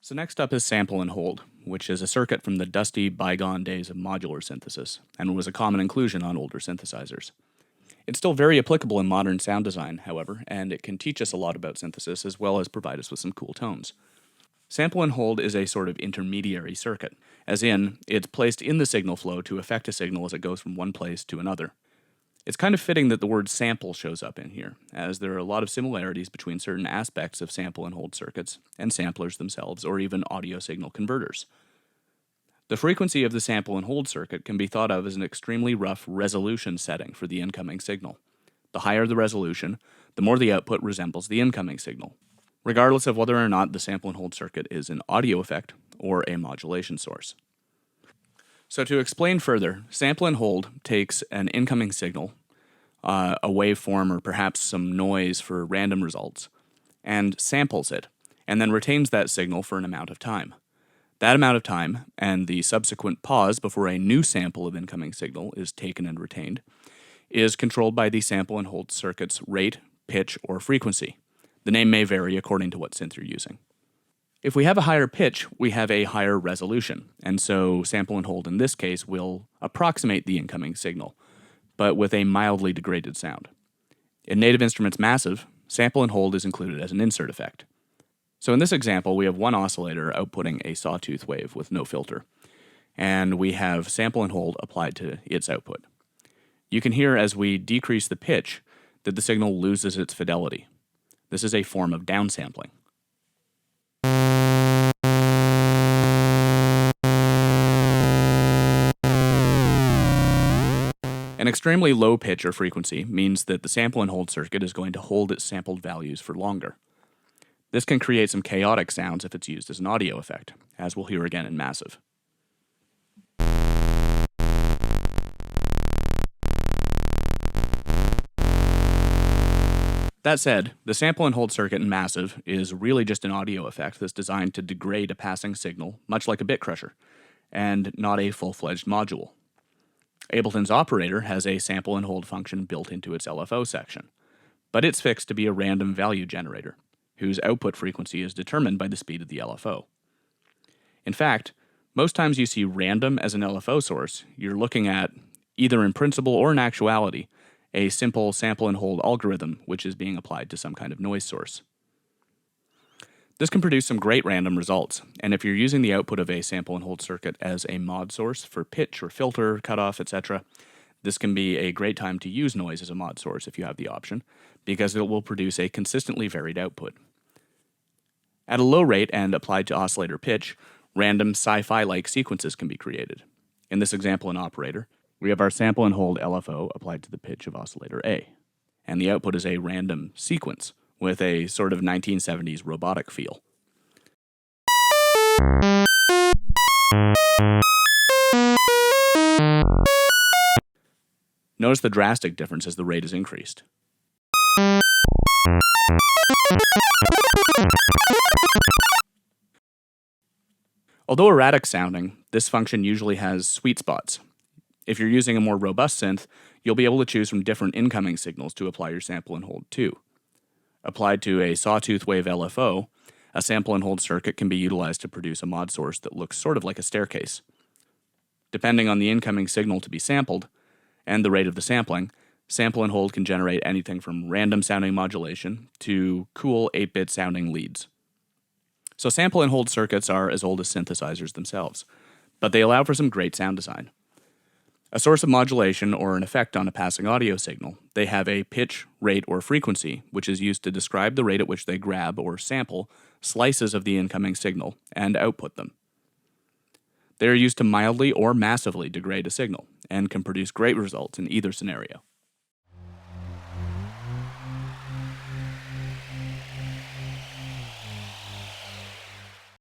So next up is sample and hold, which is a circuit from the dusty, bygone days of modular synthesis, and was a common inclusion on older synthesizers. It's still very applicable in modern sound design, however, and it can teach us a lot about synthesis as well as provide us with some cool tones. Sample and hold is a sort of intermediary circuit, as in, it's placed in the signal flow to affect a signal as it goes from one place to another. It's kind of fitting that the word sample shows up in here, as there are a lot of similarities between certain aspects of sample and hold circuits and samplers themselves, or even audio signal converters. The frequency of the sample and hold circuit can be thought of as an extremely rough resolution setting for the incoming signal. The higher the resolution, the more the output resembles the incoming signal, regardless of whether or not the sample and hold circuit is an audio effect or a modulation source. So to explain further, sample and hold takes an incoming signal, a waveform or perhaps some noise for random results, and samples it, and then retains that signal for an amount of time. That amount of time, and the subsequent pause before a new sample of incoming signal is taken and retained, is controlled by the sample and hold circuit's rate, pitch, or frequency. The name may vary according to what synth you're using. If we have a higher pitch, we have a higher resolution, and so sample and hold in this case will approximate the incoming signal, but with a mildly degraded sound. In Native Instruments Massive, sample and hold is included as an insert effect. So in this example, we have one oscillator outputting a sawtooth wave with no filter, and we have sample and hold applied to its output. You can hear as we decrease the pitch that the signal loses its fidelity. This is a form of downsampling. An extremely low pitch or frequency means that the sample and hold circuit is going to hold its sampled values for longer. This can create some chaotic sounds if it's used as an audio effect, as we'll hear again in Massive. That said, the sample and hold circuit in Massive is really just an audio effect that's designed to degrade a passing signal, much like a bit crusher, and not a full-fledged module. Ableton's operator has a sample and hold function built into its LFO section, but it's fixed to be a random value generator, whose output frequency is determined by the speed of the LFO. In fact, most times you see random as an LFO source, you're looking at, either in principle or in actuality, a simple sample and hold algorithm which is being applied to some kind of noise source. This can produce some great random results, and if you're using the output of a sample and hold circuit as a mod source for pitch or filter, cutoff, etc., this can be a great time to use noise as a mod source if you have the option, because it will produce a consistently varied output. At a low rate and applied to oscillator pitch, random sci-fi-like sequences can be created. In this example in operator, we have our sample and hold LFO applied to the pitch of oscillator A, and the output is a random sequence with a sort of 1970s robotic feel. Notice the drastic difference as the rate is increased. Although erratic sounding, this function usually has sweet spots. If you're using a more robust synth, you'll be able to choose from different incoming signals to apply your sample and hold to. Applied to a sawtooth wave LFO, a sample and hold circuit can be utilized to produce a mod source that looks sort of like a staircase. Depending on the incoming signal to be sampled and the rate of the sampling, sample and hold can generate anything from random sounding modulation to cool 8-bit sounding leads. So sample and hold circuits are as old as synthesizers themselves, but they allow for some great sound design. A source of modulation or an effect on a passing audio signal, they have a pitch, rate, or frequency, which is used to describe the rate at which they grab or sample slices of the incoming signal and output them. They are used to mildly or massively degrade a signal and can produce great results in either scenario.